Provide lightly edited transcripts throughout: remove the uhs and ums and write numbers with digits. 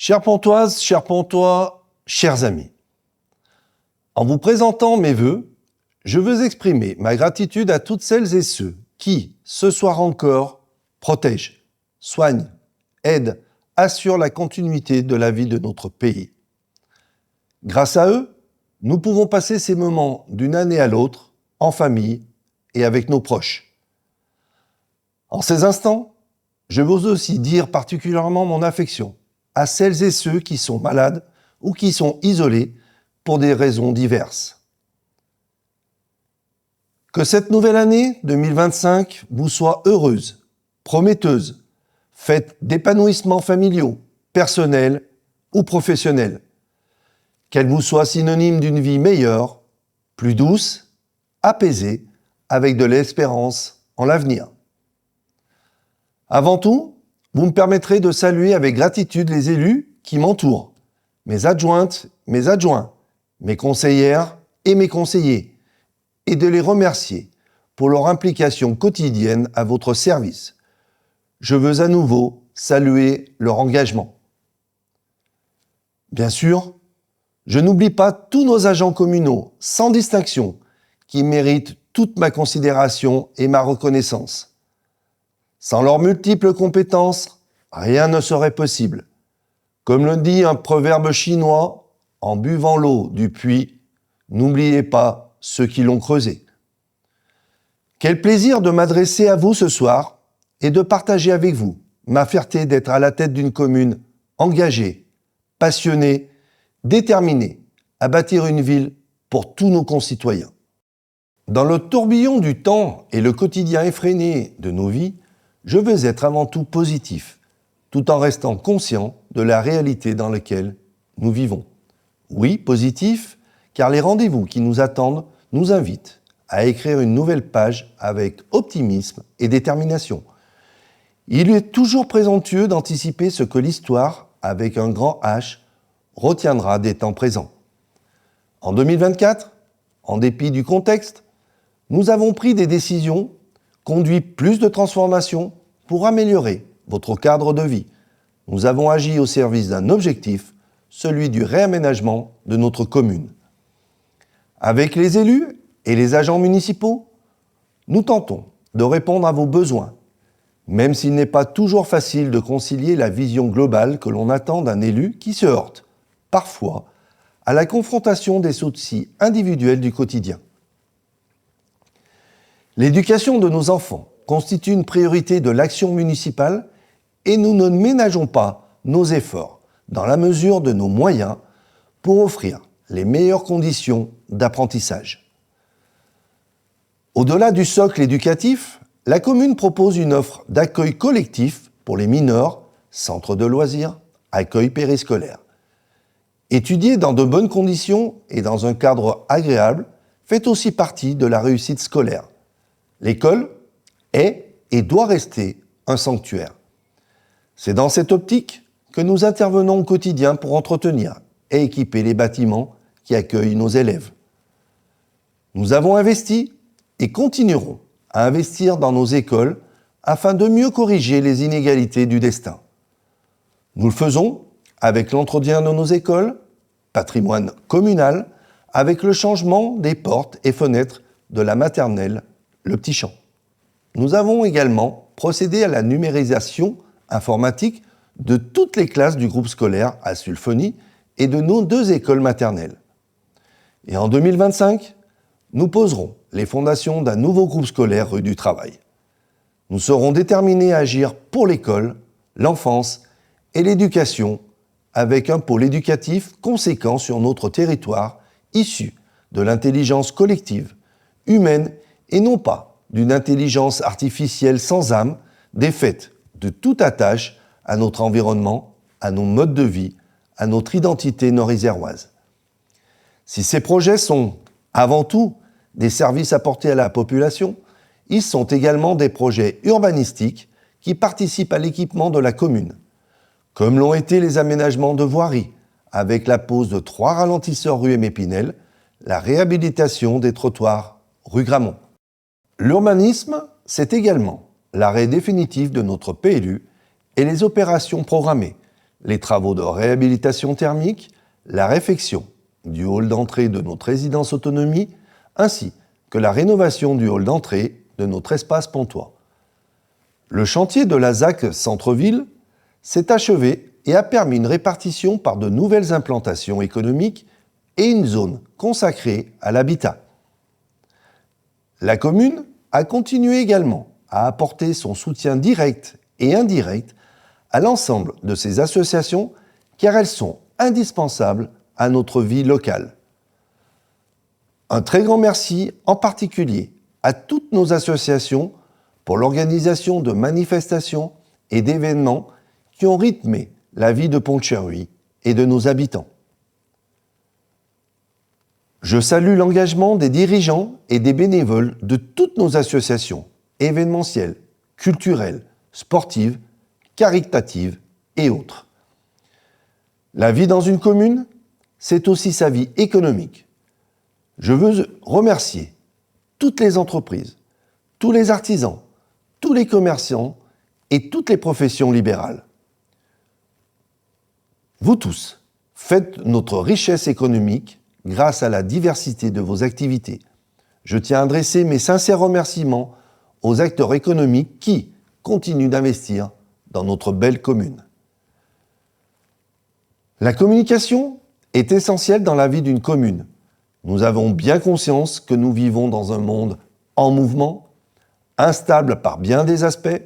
Chères Pontoises, chers Pontois, chers amis, en vous présentant mes vœux, je veux exprimer ma gratitude à toutes celles et ceux qui, ce soir encore, protègent, soignent, aident, assurent la continuité de la vie de notre pays. Grâce à eux, nous pouvons passer ces moments d'une année à l'autre, en famille et avec nos proches. En ces instants, je veux aussi dire particulièrement mon affection à celles et ceux qui sont malades ou qui sont isolés pour des raisons diverses. Que cette nouvelle année 2025 vous soit heureuse, prometteuse, faite d'épanouissements familiaux, personnels ou professionnels. Qu'elle vous soit synonyme d'une vie meilleure, plus douce, apaisée, avec de l'espérance en l'avenir. Avant tout, vous me permettrez de saluer avec gratitude les élus qui m'entourent, mes adjointes, mes adjoints, mes conseillères et mes conseillers, et de les remercier pour leur implication quotidienne à votre service. Je veux à nouveau saluer leur engagement. Bien sûr, je n'oublie pas tous nos agents communaux, sans distinction, qui méritent toute ma considération et ma reconnaissance. Sans leurs multiples compétences, rien ne serait possible. Comme le dit un proverbe chinois, en buvant l'eau du puits, n'oubliez pas ceux qui l'ont creusé. Quel plaisir de m'adresser à vous ce soir et de partager avec vous ma fierté d'être à la tête d'une commune engagée, passionnée, déterminée à bâtir une ville pour tous nos concitoyens. Dans le tourbillon du temps et le quotidien effréné de nos vies, je veux être avant tout positif, tout en restant conscient de la réalité dans laquelle nous vivons. Oui, positif, car les rendez-vous qui nous attendent nous invitent à écrire une nouvelle page avec optimisme et détermination. Il est toujours présomptueux d'anticiper ce que l'histoire, avec un grand H, retiendra des temps présents. En 2024, en dépit du contexte, nous avons pris des décisions, conduit plus de transformations pour améliorer votre cadre de vie. Nous avons agi au service d'un objectif, celui du réaménagement de notre commune. Avec les élus et les agents municipaux, nous tentons de répondre à vos besoins, même s'il n'est pas toujours facile de concilier la vision globale que l'on attend d'un élu qui se heurte, parfois, à la confrontation des soucis individuels du quotidien. L'éducation de nos enfants constitue une priorité de l'action municipale et nous ne ménageons pas nos efforts dans la mesure de nos moyens pour offrir les meilleures conditions d'apprentissage. Au-delà du socle éducatif, la commune propose une offre d'accueil collectif pour les mineurs, centres de loisirs, accueil périscolaire. Étudier dans de bonnes conditions et dans un cadre agréable fait aussi partie de la réussite scolaire. L'école est et doit rester un sanctuaire. C'est dans cette optique que nous intervenons au quotidien pour entretenir et équiper les bâtiments qui accueillent nos élèves. Nous avons investi et continuerons à investir dans nos écoles afin de mieux corriger les inégalités du destin. Nous le faisons avec l'entretien de nos écoles, patrimoine communal, avec le changement des portes et fenêtres de la maternelle Le Petit Champ. Nous avons également procédé à la numérisation informatique de toutes les classes du groupe scolaire à Sulfony et de nos 2 écoles maternelles. Et en 2025, nous poserons les fondations d'un nouveau groupe scolaire rue du Travail. Nous serons déterminés à agir pour l'école, l'enfance et l'éducation avec un pôle éducatif conséquent sur notre territoire issu de l'intelligence collective, humaine et non pas d'une intelligence artificielle sans âme, défaite de toute attache à notre environnement, à nos modes de vie, à notre identité nord-iséroise. Si ces projets sont, avant tout, des services apportés à la population, ils sont également des projets urbanistiques qui participent à l'équipement de la commune, comme l'ont été les aménagements de voiries, avec la pose de 3 ralentisseurs rue Aimé Pinel, la réhabilitation des trottoirs rue Gramont. L'urbanisme, c'est également l'arrêt définitif de notre PLU et les opérations programmées, les travaux de réhabilitation thermique, la réfection du hall d'entrée de notre résidence autonomie, ainsi que la rénovation du hall d'entrée de notre espace pontois. Le chantier de la ZAC Centre-Ville s'est achevé et a permis une répartition par de nouvelles implantations économiques et une zone consacrée à l'habitat. La commune a continué également à apporter son soutien direct et indirect à l'ensemble de ces associations car elles sont indispensables à notre vie locale. Un très grand merci en particulier à toutes nos associations pour l'organisation de manifestations et d'événements qui ont rythmé la vie de Pont-de-Cherruy et de nos habitants. Je salue l'engagement des dirigeants et des bénévoles de toutes nos associations, événementielles, culturelles, sportives, caritatives et autres. La vie dans une commune, c'est aussi sa vie économique. Je veux remercier toutes les entreprises, tous les artisans, tous les commerçants et toutes les professions libérales. Vous tous faites notre richesse économique grâce à la diversité de vos activités. Je tiens à adresser mes sincères remerciements aux acteurs économiques qui continuent d'investir dans notre belle commune. La communication est essentielle dans la vie d'une commune. Nous avons bien conscience que nous vivons dans un monde en mouvement, instable par bien des aspects,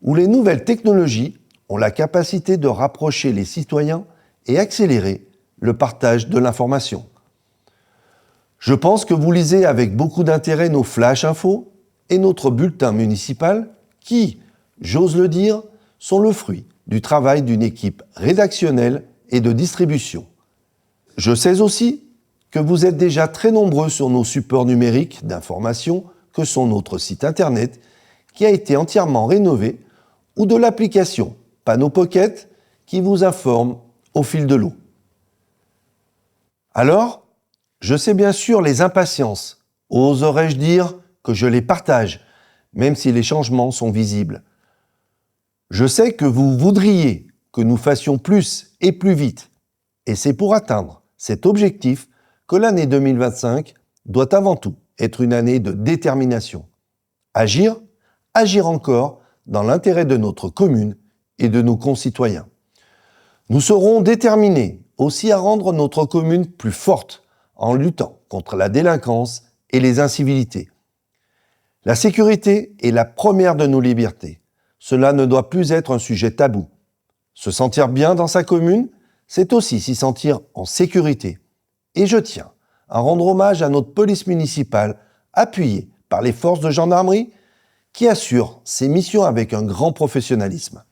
où les nouvelles technologies ont la capacité de rapprocher les citoyens et accélérer le partage de l'information. Je pense que vous lisez avec beaucoup d'intérêt nos flash infos et notre bulletin municipal qui, j'ose le dire, sont le fruit du travail d'une équipe rédactionnelle et de distribution. Je sais aussi que vous êtes déjà très nombreux sur nos supports numériques d'information que sont notre site internet qui a été entièrement rénové ou de l'application Panneau Pocket qui vous informe au fil de l'eau. Alors, je sais bien sûr les impatiences, oserais-je dire que je les partage, même si les changements sont visibles. Je sais que vous voudriez que nous fassions plus et plus vite, et c'est pour atteindre cet objectif que l'année 2025 doit avant tout être une année de détermination. Agir, agir encore dans l'intérêt de notre commune et de nos concitoyens. Nous serons déterminés aussi à rendre notre commune plus forte en luttant contre la délinquance et les incivilités. La sécurité est la première de nos libertés. Cela ne doit plus être un sujet tabou. Se sentir bien dans sa commune, c'est aussi s'y sentir en sécurité. Et je tiens à rendre hommage à notre police municipale, appuyée par les forces de gendarmerie, qui assurent ses missions avec un grand professionnalisme.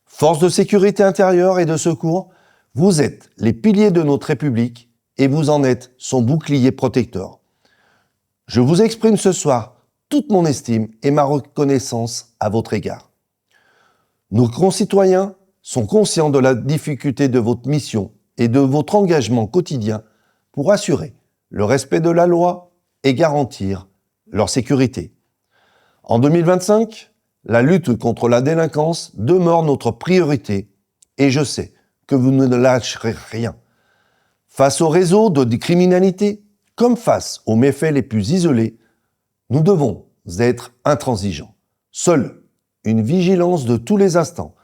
Forces de sécurité intérieure et de secours, vous êtes les piliers de notre République et vous en êtes son bouclier protecteur. Je vous exprime ce soir toute mon estime et ma reconnaissance à votre égard. Nos concitoyens sont conscients de la difficulté de votre mission et de votre engagement quotidien pour assurer le respect de la loi et garantir leur sécurité. En 2025, la lutte contre la délinquance demeure notre priorité et je sais que vous ne lâcherez rien. Face aux réseaux de criminalité, comme face aux méfaits les plus isolés, nous devons être intransigeants. Seule une vigilance de tous les instants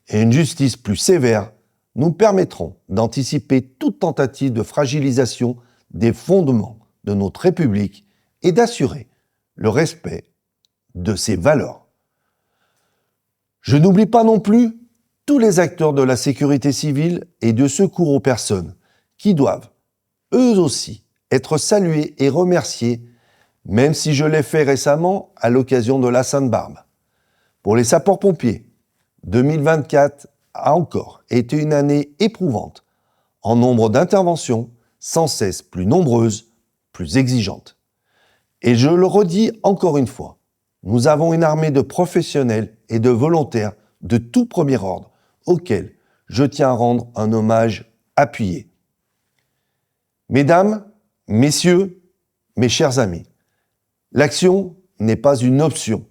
et une justice plus sévère nous permettront d'anticiper toute tentative de fragilisation des fondements de notre République et d'assurer le respect de ses valeurs. Je n'oublie pas non plus tous les acteurs de la sécurité civile et de secours aux personnes qui doivent, eux aussi, être salués et remerciés, même si je l'ai fait récemment à l'occasion de la Sainte-Barbe. Pour les sapeurs-pompiers, 2024 a encore été une année éprouvante, en nombre d'interventions sans cesse plus nombreuses, plus exigeantes. Et je le redis encore une fois, nous avons une armée de professionnels et de volontaires de tout premier ordre, auxquels je tiens à rendre un hommage appuyé. Mesdames, messieurs, mes chers amis, l'action n'est pas une option.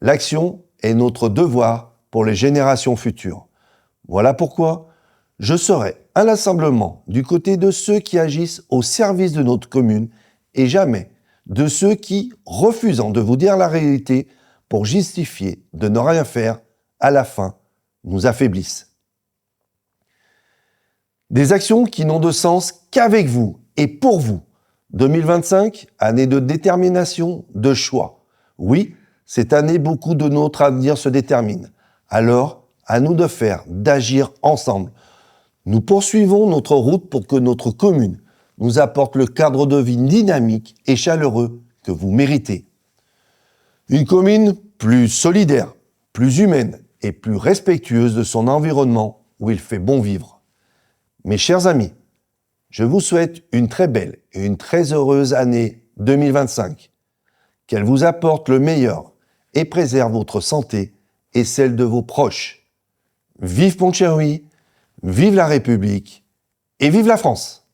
L'action est notre devoir pour les générations futures. Voilà pourquoi je serai inlassablement du côté de ceux qui agissent au service de notre commune et jamais de ceux qui, refusant de vous dire la réalité pour justifier de ne rien faire, à la fin, nous affaiblissent. Des actions qui n'ont de sens qu'avec vous et pour vous. 2025, année de détermination, de choix. Oui, cette année, beaucoup de notre avenir se détermine. Alors, à nous de faire, d'agir ensemble. Nous poursuivons notre route pour que notre commune nous apporte le cadre de vie dynamique et chaleureux que vous méritez. Une commune plus solidaire, plus humaine et plus respectueuse de son environnement où il fait bon vivre. Mes chers amis, je vous souhaite une très belle et une très heureuse année 2025. Qu'elle vous apporte le meilleur et préserve votre santé et celle de vos proches. Vive Pont-de-Cherruy, vive la République et vive la France!